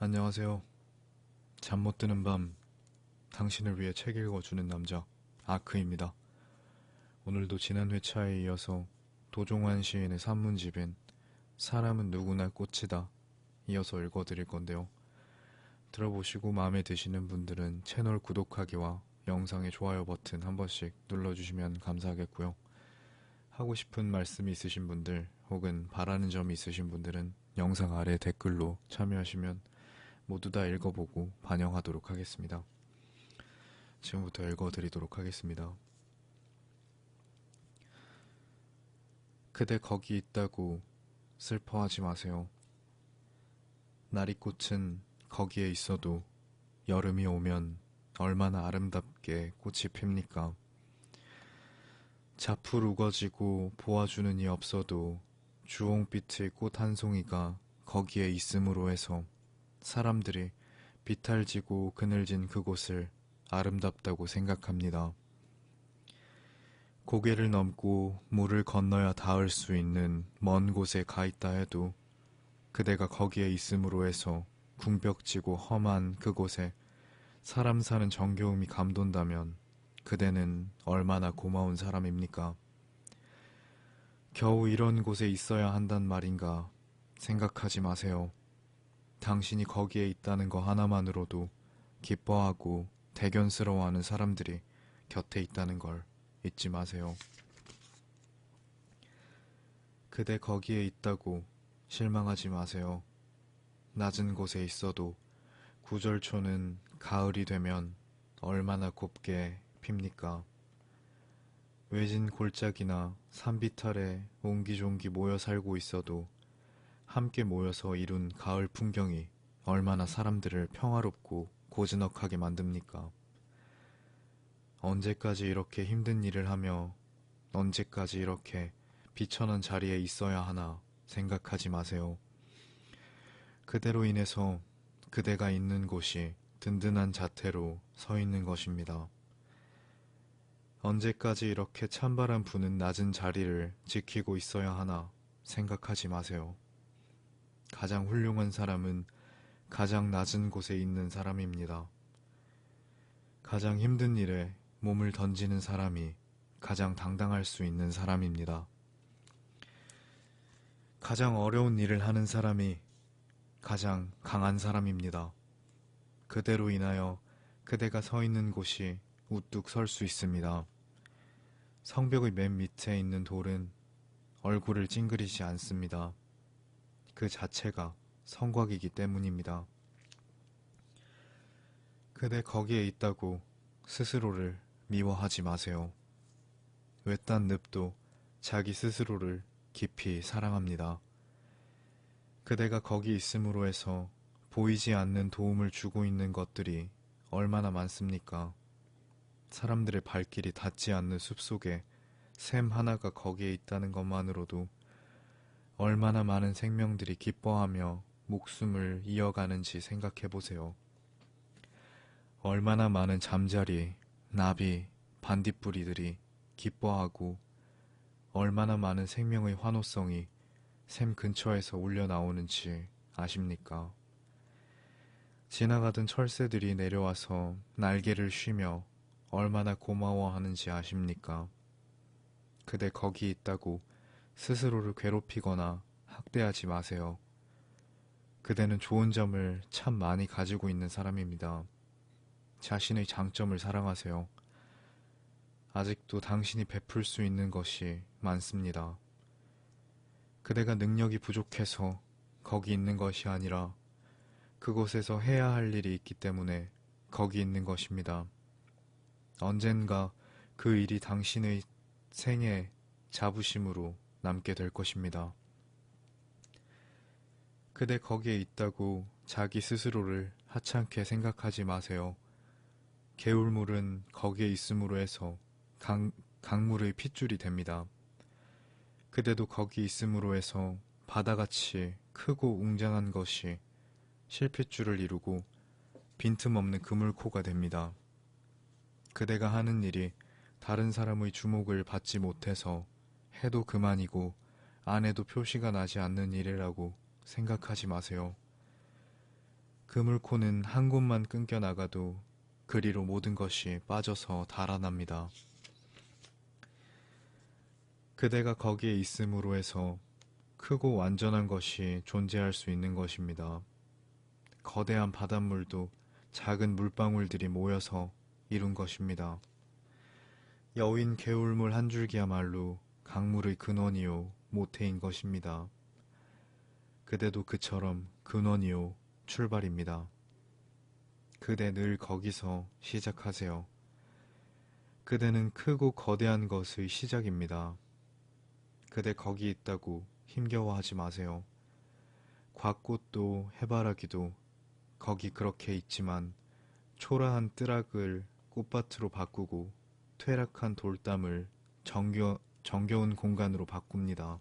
안녕하세요. 잠 못 드는 밤 당신을 위해 책 읽어주는 남자 아크입니다. 오늘도 지난 회차에 이어서 도종환 시인의 산문집인 사람은 누구나 꽃이다 이어서 읽어드릴 건데요. 들어보시고 마음에 드시는 분들은 채널 구독하기와 영상의 좋아요 버튼 한 번씩 눌러주시면 감사하겠고요. 하고 싶은 말씀이 있으신 분들 혹은 바라는 점이 있으신 분들은 영상 아래 댓글로 참여하시면 모두 다 읽어보고 반영하도록 하겠습니다. 지금부터 읽어드리도록 하겠습니다. 그대 거기 있다고 슬퍼하지 마세요. 나리꽃은 거기에 있어도 여름이 오면 얼마나 아름답게 꽃이 핍니까? 자풀 우거지고 보아주는 이 없어도 주홍빛의 꽃 한 송이가 거기에 있음으로 해서 사람들이 비탈지고 그늘진 그곳을 아름답다고 생각합니다. 고개를 넘고 물을 건너야 닿을 수 있는 먼 곳에 가 있다 해도 그대가 거기에 있음으로 해서 궁벽지고 험한 그곳에 사람 사는 정겨움이 감돈다면 그대는 얼마나 고마운 사람입니까? 겨우 이런 곳에 있어야 한단 말인가 생각하지 마세요. 당신이 거기에 있다는 거 하나만으로도 기뻐하고 대견스러워하는 사람들이 곁에 있다는 걸 잊지 마세요. 그대 거기에 있다고 실망하지 마세요. 낮은 곳에 있어도 구절초는 가을이 되면 얼마나 곱게 핍니까? 외진 골짜기나 산비탈에 옹기종기 모여 살고 있어도 함께 모여서 이룬 가을 풍경이 얼마나 사람들을 평화롭고 고즈넉하게 만듭니까? 언제까지 이렇게 힘든 일을 하며 언제까지 이렇게 비천한 자리에 있어야 하나 생각하지 마세요. 그대로 인해서 그대가 있는 곳이 든든한 자태로 서 있는 것입니다. 언제까지 이렇게 찬바람 부는 낮은 자리를 지키고 있어야 하나 생각하지 마세요. 가장 훌륭한 사람은 가장 낮은 곳에 있는 사람입니다. 가장 힘든 일에 몸을 던지는 사람이 가장 당당할 수 있는 사람입니다. 가장 어려운 일을 하는 사람이 가장 강한 사람입니다. 그대로 인하여 그대가 서 있는 곳이 우뚝 설 수 있습니다. 성벽의 맨 밑에 있는 돌은 얼굴을 찡그리지 않습니다. 그 자체가 성곽이기 때문입니다. 그대 거기에 있다고 스스로를 미워하지 마세요. 외딴 늪도 자기 스스로를 깊이 사랑합니다. 그대가 거기 있음으로 해서 보이지 않는 도움을 주고 있는 것들이 얼마나 많습니까? 사람들의 발길이 닿지 않는 숲속에 샘 하나가 거기에 있다는 것만으로도 얼마나 많은 생명들이 기뻐하며 목숨을 이어가는지 생각해보세요. 얼마나 많은 잠자리, 나비, 반딧불이들이 기뻐하고 얼마나 많은 생명의 환호성이 샘 근처에서 울려 나오는지 아십니까? 지나가던 철새들이 내려와서 날개를 쉬며 얼마나 고마워하는지 아십니까? 그대 거기 있다고 스스로를 괴롭히거나 학대하지 마세요. 그대는 좋은 점을 참 많이 가지고 있는 사람입니다. 자신의 장점을 사랑하세요. 아직도 당신이 베풀 수 있는 것이 많습니다. 그대가 능력이 부족해서 거기 있는 것이 아니라 그곳에서 해야 할 일이 있기 때문에 거기 있는 것입니다. 언젠가 그 일이 당신의 생의 자부심으로 남게 될 것입니다. 그대 거기에 있다고 자기 스스로를 하찮게 생각하지 마세요. 개울물은 거기에 있음으로 해서 강물의 핏줄이 됩니다. 그대도 거기 있음으로 해서 바다같이 크고 웅장한 것이 실핏줄을 이루고 빈틈없는 그물코가 됩니다. 그대가 하는 일이 다른 사람의 주목을 받지 못해서 해도 그만이고 안 해도 표시가 나지 않는 일이라고 생각하지 마세요. 그물코는 한 곳만 끊겨 나가도 그리로 모든 것이 빠져서 달아납니다. 그대가 거기에 있음으로 해서 크고 완전한 것이 존재할 수 있는 것입니다. 거대한 바닷물도 작은 물방울들이 모여서 이룬 것입니다. 여윈 개울물 한 줄기야말로 강물의 근원이요 모태인 것입니다. 그대도 그처럼 근원이요 출발입니다. 그대 늘 거기서 시작하세요. 그대는 크고 거대한 것의 시작입니다. 그대 거기 있다고 힘겨워하지 마세요. 곽꽃도 해바라기도 거기 그렇게 있지만 초라한 뜨락을 꽃밭으로 바꾸고 퇴락한 돌담을 정겨운 공간으로 바꿉니다.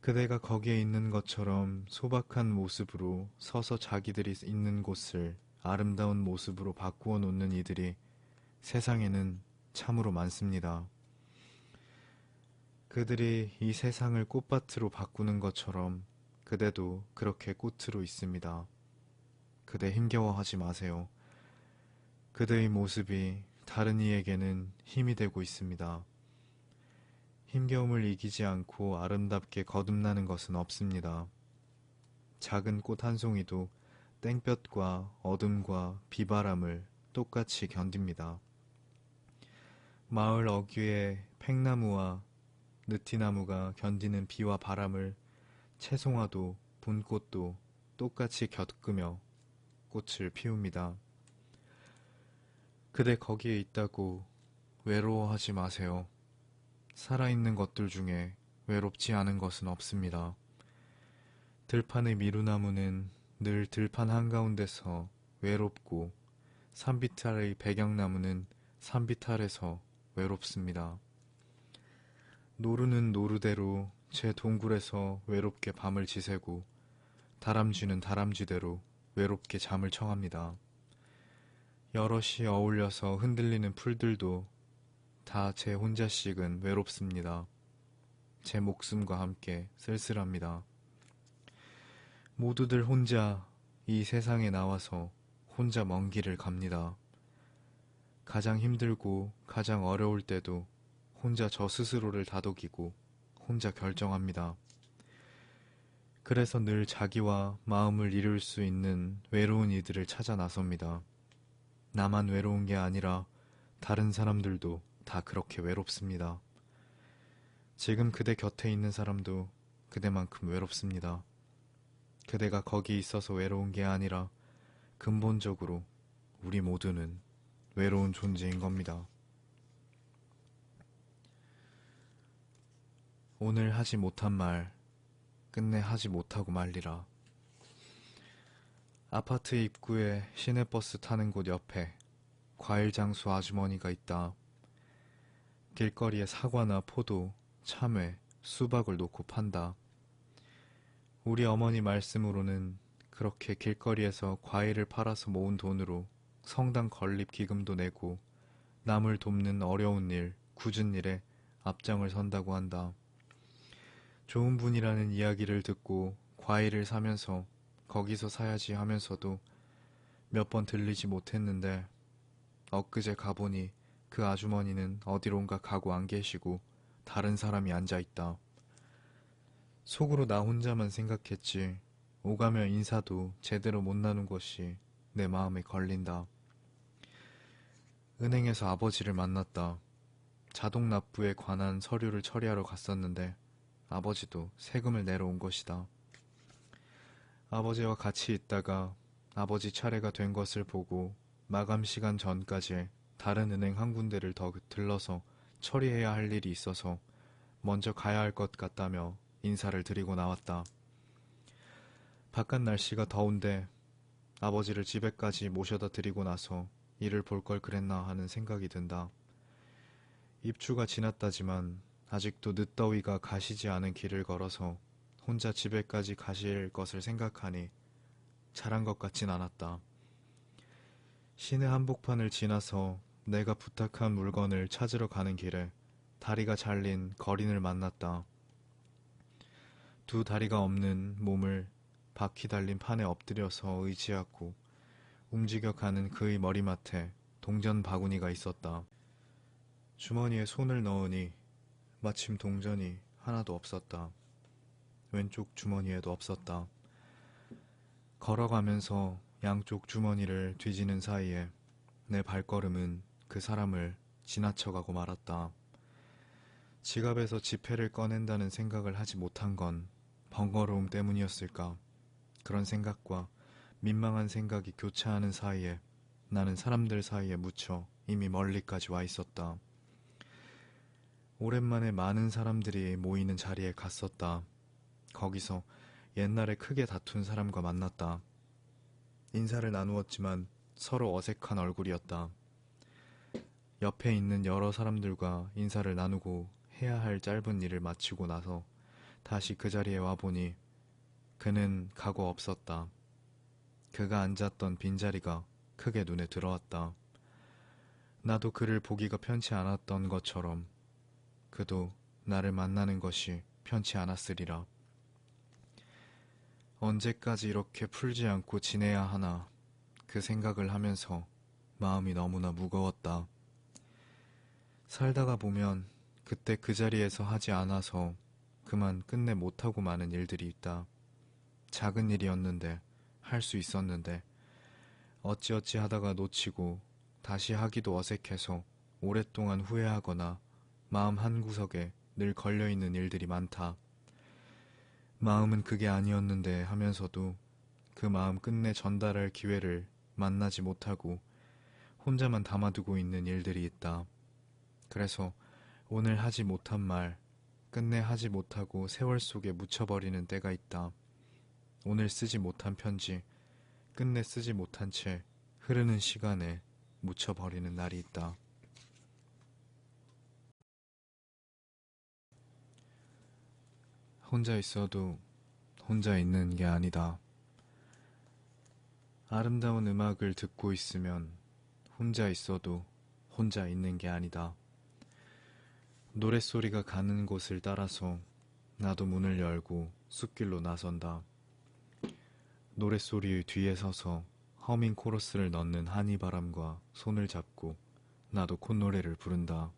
그대가 거기에 있는 것처럼 소박한 모습으로 서서 자기들이 있는 곳을 아름다운 모습으로 바꾸어 놓는 이들이 세상에는 참으로 많습니다. 그들이 이 세상을 꽃밭으로 바꾸는 것처럼 그대도 그렇게 꽃으로 있습니다. 그대 힘겨워하지 마세요. 그대의 모습이 다른 이에게는 힘이 되고 있습니다. 힘겨움을 이기지 않고 아름답게 거듭나는 것은 없습니다. 작은 꽃 한 송이도 땡볕과 어둠과 비바람을 똑같이 견딥니다. 마을 어귀의 팽나무와 느티나무가 견디는 비와 바람을 채송화도 분꽃도 똑같이 겪으며 꽃을 피웁니다. 그대 거기에 있다고 외로워하지 마세요. 살아있는 것들 중에 외롭지 않은 것은 없습니다. 들판의 미루나무는 늘 들판 한가운데서 외롭고 산비탈의 백양나무는 산비탈에서 외롭습니다. 노루는 노루대로 제 동굴에서 외롭게 밤을 지새고 다람쥐는 다람쥐대로 외롭게 잠을 청합니다. 여럿이 어울려서 흔들리는 풀들도 다 제 혼자씩은 외롭습니다. 제 목숨과 함께 쓸쓸합니다. 모두들 혼자 이 세상에 나와서 혼자 먼 길을 갑니다. 가장 힘들고 가장 어려울 때도 혼자 저 스스로를 다독이고 혼자 결정합니다. 그래서 늘 자기와 마음을 이룰 수 있는 외로운 이들을 찾아 나섭니다. 나만 외로운 게 아니라 다른 사람들도 다 그렇게 외롭습니다. 지금 그대 곁에 있는 사람도 그대만큼 외롭습니다. 그대가 거기 있어서 외로운 게 아니라 근본적으로 우리 모두는 외로운 존재인 겁니다. 오늘 하지 못한 말 끝내 하지 못하고 말리라. 아파트 입구에 시내버스 타는 곳 옆에 과일 장수 아주머니가 있다. 길거리에 사과나 포도, 참외, 수박을 놓고 판다. 우리 어머니 말씀으로는 그렇게 길거리에서 과일을 팔아서 모은 돈으로 성당 건립 기금도 내고 남을 돕는 어려운 일, 굳은 일에 앞장을 선다고 한다. 좋은 분이라는 이야기를 듣고 과일을 사면서 거기서 사야지 하면서도 몇 번 들리지 못했는데 엊그제 가보니 그 아주머니는 어디론가 가고 안 계시고 다른 사람이 앉아있다. 속으로 나 혼자만 생각했지 오가며 인사도 제대로 못 나눈 것이 내 마음에 걸린다. 은행에서 아버지를 만났다. 자동 납부에 관한 서류를 처리하러 갔었는데 아버지도 세금을 내러 온 것이다. 아버지와 같이 있다가 아버지 차례가 된 것을 보고 마감 시간 전까지 다른 은행 한 군데를 더 들러서 처리해야 할 일이 있어서 먼저 가야 할 것 같다며 인사를 드리고 나왔다. 바깥 날씨가 더운데 아버지를 집에까지 모셔다 드리고 나서 일을 볼 걸 그랬나 하는 생각이 든다. 입추가 지났다지만 아직도 늦더위가 가시지 않은 길을 걸어서 혼자 집에까지 가실 것을 생각하니 잘한 것 같진 않았다. 시내 한복판을 지나서 내가 부탁한 물건을 찾으러 가는 길에 다리가 잘린 거린을 만났다. 두 다리가 없는 몸을 바퀴 달린 판에 엎드려서 의지하고 움직여가는 그의 머리맡에 동전 바구니가 있었다. 주머니에 손을 넣으니 마침 동전이 하나도 없었다. 왼쪽 주머니에도 없었다. 걸어가면서 양쪽 주머니를 뒤지는 사이에 내 발걸음은 그 사람을 지나쳐가고 말았다. 지갑에서 지폐를 꺼낸다는 생각을 하지 못한 건 번거로움 때문이었을까. 그런 생각과 민망한 생각이 교차하는 사이에 나는 사람들 사이에 묻혀 이미 멀리까지 와 있었다. 오랜만에 많은 사람들이 모이는 자리에 갔었다. 거기서 옛날에 크게 다툰 사람과 만났다. 인사를 나누었지만 서로 어색한 얼굴이었다. 옆에 있는 여러 사람들과 인사를 나누고 해야 할 짧은 일을 마치고 나서 다시 그 자리에 와보니 그는 가고 없었다. 그가 앉았던 빈자리가 크게 눈에 들어왔다. 나도 그를 보기가 편치 않았던 것처럼 그도 나를 만나는 것이 편치 않았으리라. 언제까지 이렇게 풀지 않고 지내야 하나 그 생각을 하면서 마음이 너무나 무거웠다. 살다가 보면 그때 그 자리에서 하지 않아서 그만 끝내 못하고 마는 일들이 있다. 작은 일이었는데 할 수 있었는데 어찌어찌 하다가 놓치고 다시 하기도 어색해서 오랫동안 후회하거나 마음 한구석에 늘 걸려있는 일들이 많다. 마음은 그게 아니었는데 하면서도 그 마음 끝내 전달할 기회를 만나지 못하고 혼자만 담아두고 있는 일들이 있다. 그래서 오늘 하지 못한 말, 끝내 하지 못하고 세월 속에 묻혀버리는 때가 있다. 오늘 쓰지 못한 편지, 끝내 쓰지 못한 채 흐르는 시간에 묻혀버리는 날이 있다. 혼자 있어도 혼자 있는 게 아니다. 아름다운 음악을 듣고 있으면 혼자 있어도 혼자 있는 게 아니다. 노랫소리가 가는 곳을 따라서 나도 문을 열고 숲길로 나선다. 노랫소리의 뒤에 서서 허밍 코러스를 넣는 한이바람과 손을 잡고 나도 콧노래를 부른다.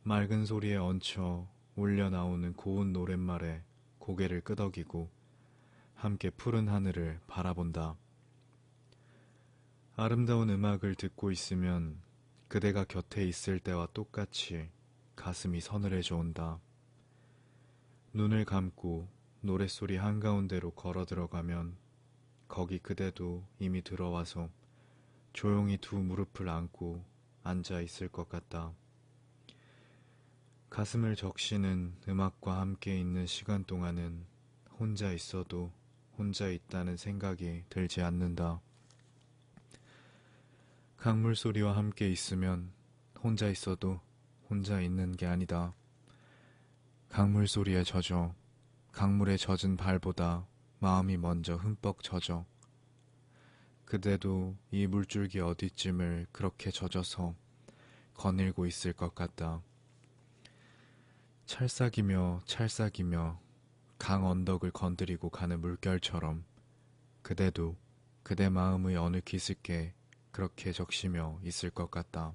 맑은 소리에 얹혀 울려 나오는 고운 노랫말에 고개를 끄덕이고 함께 푸른 하늘을 바라본다. 아름다운 음악을 듣고 있으면 그대가 곁에 있을 때와 똑같이 가슴이 서늘해져 온다. 눈을 감고 노랫소리 한가운데로 걸어 들어가면 거기 그대도 이미 들어와서 조용히 두 무릎을 안고 앉아 있을 것 같다. 가슴을 적시는 음악과 함께 있는 시간 동안은 혼자 있어도 혼자 있다는 생각이 들지 않는다. 강물 소리와 함께 있으면 혼자 있어도 혼자 있는 게 아니다. 강물 소리에 젖어 강물에 젖은 발보다 마음이 먼저 흠뻑 젖어 그대도 이 물줄기 어디쯤을 그렇게 젖어서 거닐고 있을 것 같다. 찰싹이며 찰싹이며 강 언덕을 건드리고 가는 물결처럼 그대도 그대 마음의 어느 기슭에 그렇게 적시며 있을 것 같다.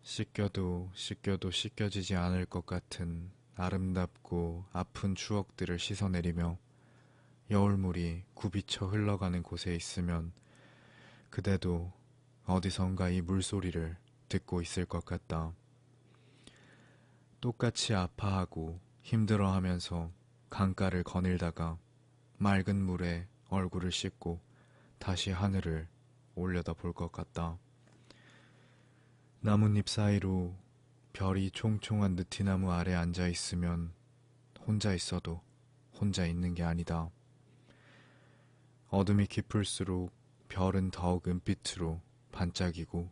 씻겨도 씻겨도 씻겨지지 않을 것 같은 아름답고 아픈 추억들을 씻어내리며 여울물이 굽이쳐 흘러가는 곳에 있으면 그대도 어디선가 이 물소리를 듣고 있을 것 같다. 똑같이 아파하고 힘들어하면서 강가를 거닐다가 맑은 물에 얼굴을 씻고 다시 하늘을 올려다 볼 것 같다. 나뭇잎 사이로 별이 총총한 느티나무 아래 앉아 있으면 혼자 있어도 혼자 있는 게 아니다. 어둠이 깊을수록 별은 더욱 은빛으로 반짝이고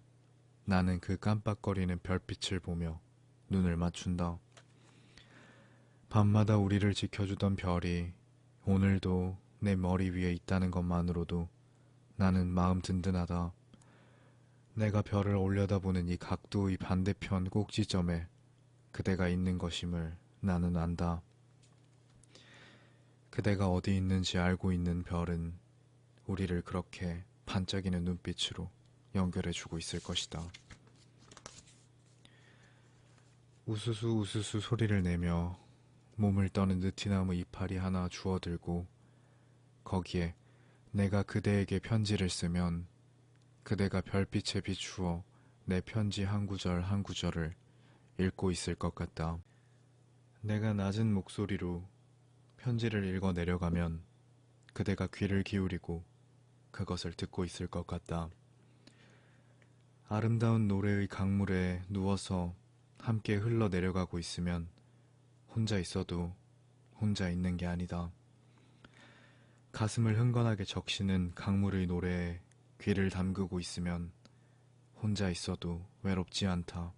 나는 그 깜빡거리는 별빛을 보며 눈을 맞춘다. 밤마다 우리를 지켜주던 별이 오늘도 내 머리 위에 있다는 것만으로도 나는 마음 든든하다. 내가 별을 올려다보는 이 각도의 반대편 꼭지점에 그대가 있는 것임을 나는 안다. 그대가 어디 있는지 알고 있는 별은 우리를 그렇게 반짝이는 눈빛으로 연결해주고 있을 것이다. 우수수 우수수 소리를 내며 몸을 떠는 느티나무 이파리 하나 주워들고 거기에 내가 그대에게 편지를 쓰면 그대가 별빛에 비추어 내 편지 한 구절 한 구절을 읽고 있을 것 같다. 내가 낮은 목소리로 편지를 읽어 내려가면 그대가 귀를 기울이고 그것을 듣고 있을 것 같다. 아름다운 노래의 강물에 누워서 함께 흘러 내려가고 있으면 혼자 있어도 혼자 있는 게 아니다. 가슴을 흥건하게 적시는 강물의 노래에 귀를 담그고 있으면 혼자 있어도 외롭지 않다.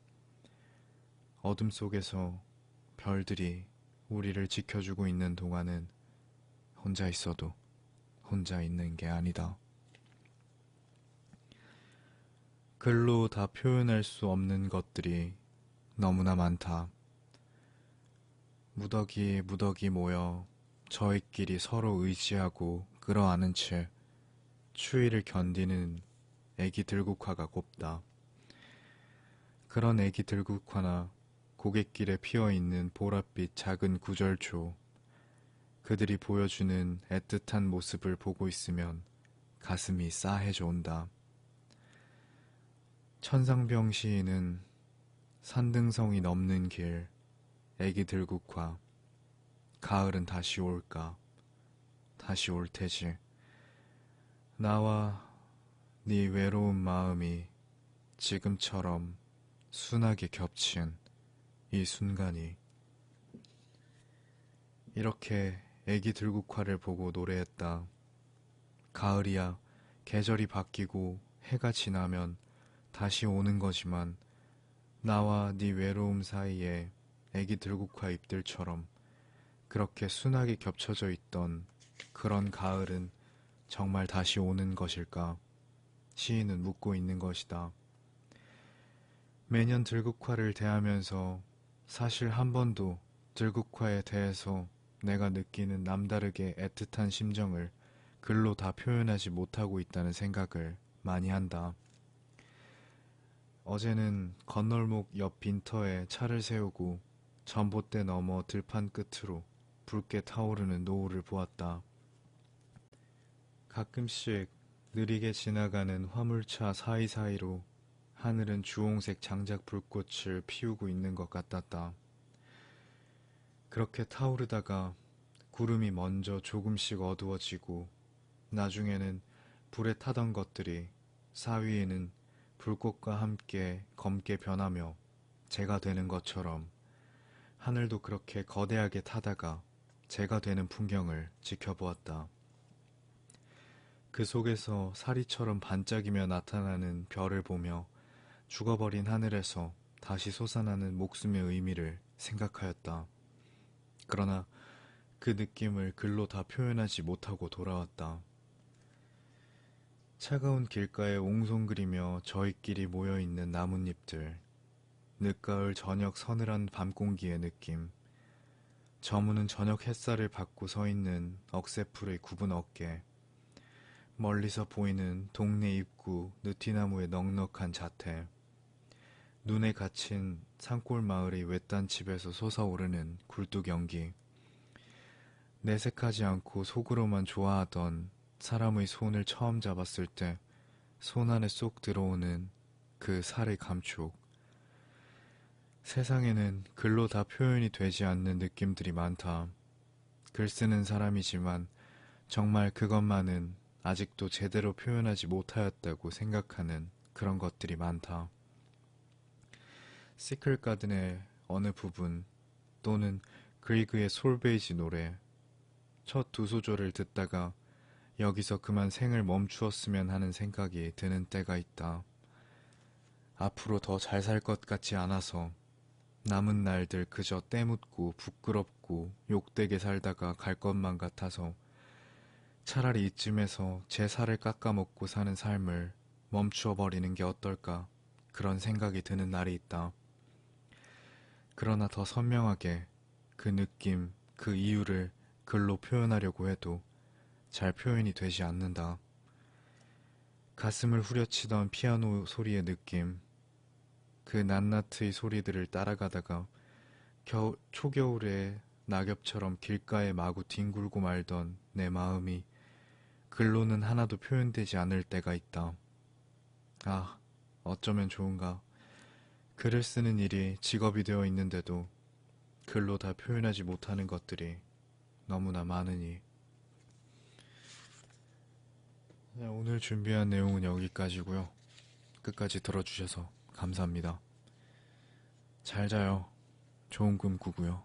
어둠 속에서 별들이 우리를 지켜주고 있는 동안은 혼자 있어도 혼자 있는 게 아니다. 글로 다 표현할 수 없는 것들이 너무나 많다. 무더기 무더기 모여 저희끼리 서로 의지하고 끌어안은 채 추위를 견디는 애기 들국화가 곱다. 그런 애기 들국화나 고갯길에 피어있는 보랏빛 작은 구절초, 그들이 보여주는 애틋한 모습을 보고 있으면 가슴이 싸해져 온다. 천상병 시인은 산등성이 넘는 길, 애기 들국화, 가을은 다시 올까, 다시 올 테지. 나와 네 외로운 마음이 지금처럼 순하게 겹친 이 순간이. 이렇게 애기 들국화를 보고 노래했다. 가을이야, 계절이 바뀌고 해가 지나면 다시 오는 거지만 나와 네 외로움 사이에 애기 들국화 잎들처럼 그렇게 순하게 겹쳐져 있던 그런 가을은 정말 다시 오는 것일까? 시인은 묻고 있는 것이다. 매년 들국화를 대하면서 사실 한 번도 들국화에 대해서 내가 느끼는 남다르게 애틋한 심정을 글로 다 표현하지 못하고 있다는 생각을 많이 한다. 어제는 건널목 옆 빈터에 차를 세우고 전봇대 너머 들판 끝으로 붉게 타오르는 노을을 보았다. 가끔씩 느리게 지나가는 화물차 사이사이로 하늘은 주홍색 장작 불꽃을 피우고 있는 것 같았다. 그렇게 타오르다가 구름이 먼저 조금씩 어두워지고 나중에는 불에 타던 것들이 사위에는 불꽃과 함께 검게 변하며 재가 되는 것처럼 하늘도 그렇게 거대하게 타다가 재가 되는 풍경을 지켜보았다. 그 속에서 사리처럼 반짝이며 나타나는 별을 보며 죽어버린 하늘에서 다시 솟아나는 목숨의 의미를 생각하였다. 그러나 그 느낌을 글로 다 표현하지 못하고 돌아왔다. 차가운 길가에 옹송그리며 저희끼리 모여있는 나뭇잎들, 늦가을 저녁 서늘한 밤공기의 느낌, 저무는 저녁 햇살을 받고 서있는 억새풀의 굽은 어깨, 멀리서 보이는 동네 입구 느티나무의 넉넉한 자태, 눈에 갇힌 산골 마을의 외딴 집에서 솟아오르는 굴뚝 연기, 내색하지 않고 속으로만 좋아하던 사람의 손을 처음 잡았을 때 손 안에 쏙 들어오는 그 살의 감촉. 세상에는 글로 다 표현이 되지 않는 느낌들이 많다. 글 쓰는 사람이지만 정말 그것만은 아직도 제대로 표현하지 못하였다고 생각하는 그런 것들이 많다. 시클 가든의 어느 부분 또는 그리그의 솔베이지 노래, 첫 두 소절을 듣다가 여기서 그만 생을 멈추었으면 하는 생각이 드는 때가 있다. 앞으로 더 잘 살 것 같지 않아서 남은 날들 그저 때묻고 부끄럽고 욕되게 살다가 갈 것만 같아서 차라리 이쯤에서 제 살을 깎아먹고 사는 삶을 멈추어 버리는 게 어떨까, 그런 생각이 드는 날이 있다. 그러나 더 선명하게 그 느낌, 그 이유를 글로 표현하려고 해도 잘 표현이 되지 않는다. 가슴을 후려치던 피아노 소리의 느낌, 그 낱낱의 소리들을 따라가다가 초겨울에 낙엽처럼 길가에 마구 뒹굴고 말던 내 마음이 글로는 하나도 표현되지 않을 때가 있다. 아, 어쩌면 좋은가. 글을 쓰는 일이 직업이 되어 있는데도 글로 다 표현하지 못하는 것들이 너무나 많으니. 네, 오늘 준비한 내용은 여기까지고요. 끝까지 들어주셔서 감사합니다. 잘 자요. 좋은 꿈 꾸고요.